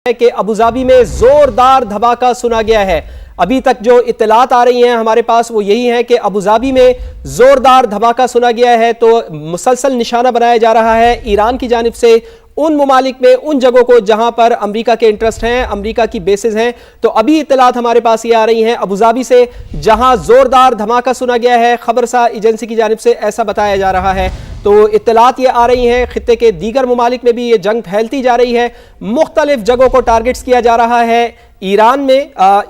ہے کہ ابوظہبی میں زوردار دھماکہ سنا گیا ہے۔ ابھی تک جو اطلاعات آ رہی ہیں ہمارے پاس وہ یہی ہیں کہ ابوظہبی میں زوردار دھماکہ سنا گیا ہے، تو مسلسل نشانہ بنایا جا رہا ہے ایران کی جانب سے ان ممالک میں، ان جگہوں کو جہاں پر امریکہ کے انٹرسٹ ہیں، امریکہ کی بیسز ہیں۔ تو ابھی اطلاعات ہمارے پاس یہ آ رہی ہیں ابوظہبی سے، جہاں زوردار دھماکہ سنا گیا ہے، خبرسا ایجنسی کی جانب سے ایسا بتایا جا رہا ہے۔ تو اطلاعات یہ آ رہی ہیں خطے کے دیگر ممالک میں بھی یہ جنگ پھیلتی جا رہی ہے، مختلف جگہوں کو ٹارگٹس کیا جا رہا ہے۔ ایران میں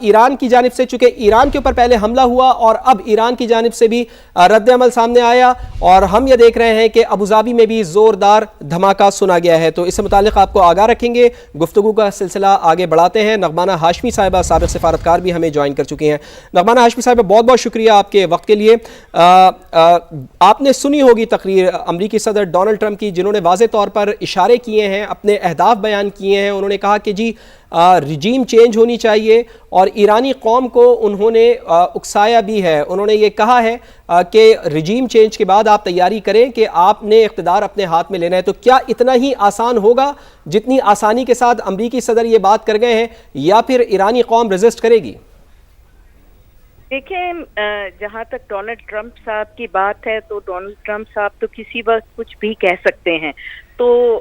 ایران کی جانب سے، چونکہ ایران کے اوپر پہلے حملہ ہوا اور اب ایران کی جانب سے بھی رد عمل سامنے آیا، اور ہم یہ دیکھ رہے ہیں کہ ابوظہبی میں بھی زوردار دھماکہ سنا گیا ہے۔ تو اس سے متعلق آپ کو آگاہ رکھیں گے، گفتگو کا سلسلہ آگے بڑھاتے ہیں۔ نغمانہ ہاشمی صاحبہ سابق سفارتکار بھی ہمیں جوائن کر چکی ہیں۔ نغمانہ ہاشمی صاحبہ، بہت بہت شکریہ آپ کے وقت کے لیے۔ آپ نے سنی ہوگی تقریر امریکی صدر ڈونلڈ ٹرمپ کی، جنہوں نے واضح طور پر اشارے کیے ہیں، اپنے اہداف بیان کیے ہیں۔ انہوں نے کہا کہ جی رجیم چینج ہونی چاہیے، اور ایرانی قوم کو انہوں نے اکسایا بھی ہے۔ انہوں نے یہ کہا ہے کہ رجیم چینج کے بعد آپ تیاری کریں کہ آپ نے اقتدار اپنے ہاتھ میں لینا ہے۔ تو کیا اتنا ہی آسان ہوگا جتنی آسانی کے ساتھ امریکی صدر یہ بات کر گئے ہیں، یا پھر ایرانی قوم ریزسٹ کرے گی؟ دیکھیں، جہاں تک ڈونلڈ ٹرمپ صاحب کی بات ہے تو ڈونلڈ ٹرمپ صاحب تو کسی وقت کچھ بھی کہہ سکتے ہیں، تو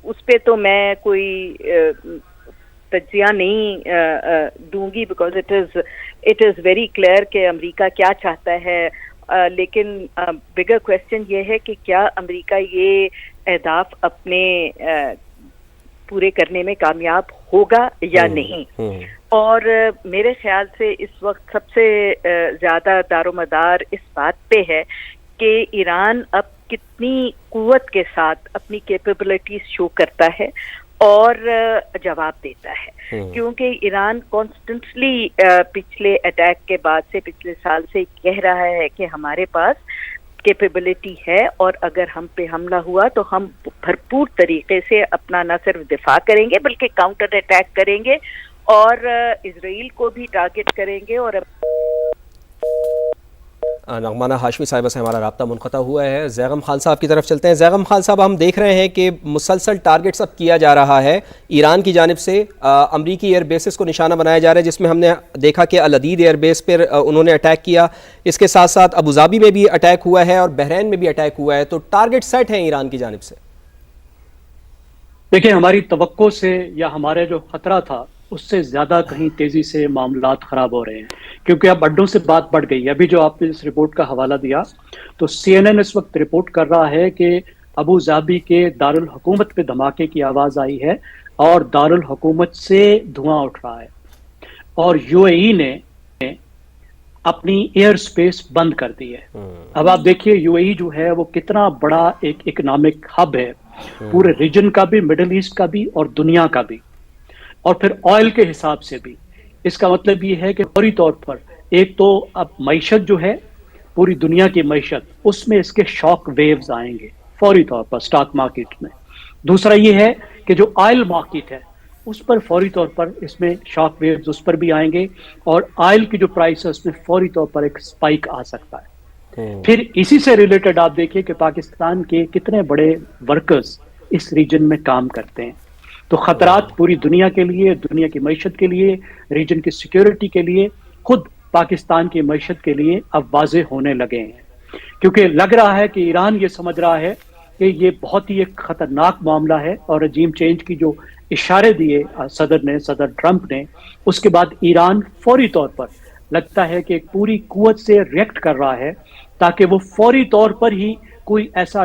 اس پہ تو میں کوئی تجزیہ نہیں دوں گی، because it is very clear کہ امریکہ کیا چاہتا ہے۔ لیکن بگر کویسچن یہ ہے کہ کیا امریکہ یہ اہداف اپنے پورے کرنے میں کامیاب ہوگا یا نہیں۔ اور میرے خیال سے اس وقت سب سے زیادہ دار و مدار اس بات پہ ہے کہ ایران اب کتنی قوت کے ساتھ اپنی کیپیبلٹیز شو کرتا ہے اور جواب دیتا ہے، کیونکہ ایران کانسٹنٹلی پچھلے اٹیک کے بعد سے، پچھلے سال سے کہہ رہا ہے کہ ہمارے پاس کیپیبلٹی ہے، اور اگر ہم پہ حملہ ہوا تو ہم بھرپور طریقے سے اپنا نہ صرف دفاع کریں گے بلکہ کاؤنٹر اٹیک کریں گے، اور اسرائیل کو بھی ٹارگٹ کریں گے۔ اور نغمانہ ہاشمی صاحبہ سے ہمارا رابطہ منقطع ہوا ہے۔ زیغم خان صاحب کی طرف چلتے ہیں۔ زیغم خان صاحب، ہم دیکھ رہے ہیں کہ مسلسل ٹارگٹس اب کیا جا رہا ہے ایران کی جانب سے، امریکی ایئر بیسز کو نشانہ بنایا جا رہا ہے، جس میں ہم نے دیکھا کہ العدید ایئر بیس پر انہوں نے اٹیک کیا، اس کے ساتھ ساتھ ابوظہبی میں بھی اٹیک ہوا ہے اور بحرین میں بھی اٹیک ہوا ہے۔ تو ٹارگٹ سیٹ ہیں ایران کی جانب سے؟ دیکھیں، ہماری توقع سے یا ہمارے جو خطرہ تھا اس سے زیادہ کہیں تیزی سے معاملات خراب ہو رہے ہیں، کیونکہ اب اڈوں سے بات بڑھ گئی۔ ابھی جو آپ نے اس رپورٹ کا حوالہ دیا تو سی این این اس وقت رپورٹ کر رہا ہے کہ ابوظہبی کے دارالحکومت پہ دھماکے کی آواز آئی ہے اور دارالحکومت سے دھواں اٹھ رہا ہے، اور یو اے ای نے اپنی ایئر سپیس بند کر دی ہے۔ اب آپ دیکھیے یو اے ای جو ہے وہ کتنا بڑا ایک اکنامک ہب ہے، پورے ریجن کا بھی، مڈل ایسٹ کا بھی اور دنیا کا بھی، اور پھر آئل کے حساب سے بھی۔ اس کا مطلب یہ ہے کہ فوری طور پر ایک تو اب معیشت جو ہے، پوری دنیا کی معیشت، اس میں اس کے شاک ویوز آئیں گے فوری طور پر سٹاک مارکیٹ میں۔ دوسرا یہ ہے کہ جو آئل مارکیٹ ہے اس پر فوری طور پر اس میں شاک ویوز اس پر بھی آئیں گے، اور آئل کی جو پرائس ہے اس میں فوری طور پر ایک سپائک آ سکتا ہے۔ پھر اسی سے ریلیٹڈ آپ دیکھیں کہ پاکستان کے کتنے بڑے ورکرز اس ریجن میں کام کرتے ہیں، تو خطرات پوری دنیا کے لیے، دنیا کی معیشت کے لیے، ریجن کی سیکیورٹی کے لیے، خود پاکستان کی معیشت کے لیے اب واضح ہونے لگے ہیں، کیونکہ لگ رہا ہے کہ ایران یہ سمجھ رہا ہے کہ یہ بہت ہی ایک خطرناک معاملہ ہے، اور رجیم چینج کی جو اشارے دیے صدر ٹرمپ نے، اس کے بعد ایران فوری طور پر لگتا ہے کہ ایک پوری قوت سے ریئیکٹ کر رہا ہے، تاکہ وہ فوری طور پر ہی کوئی ایسا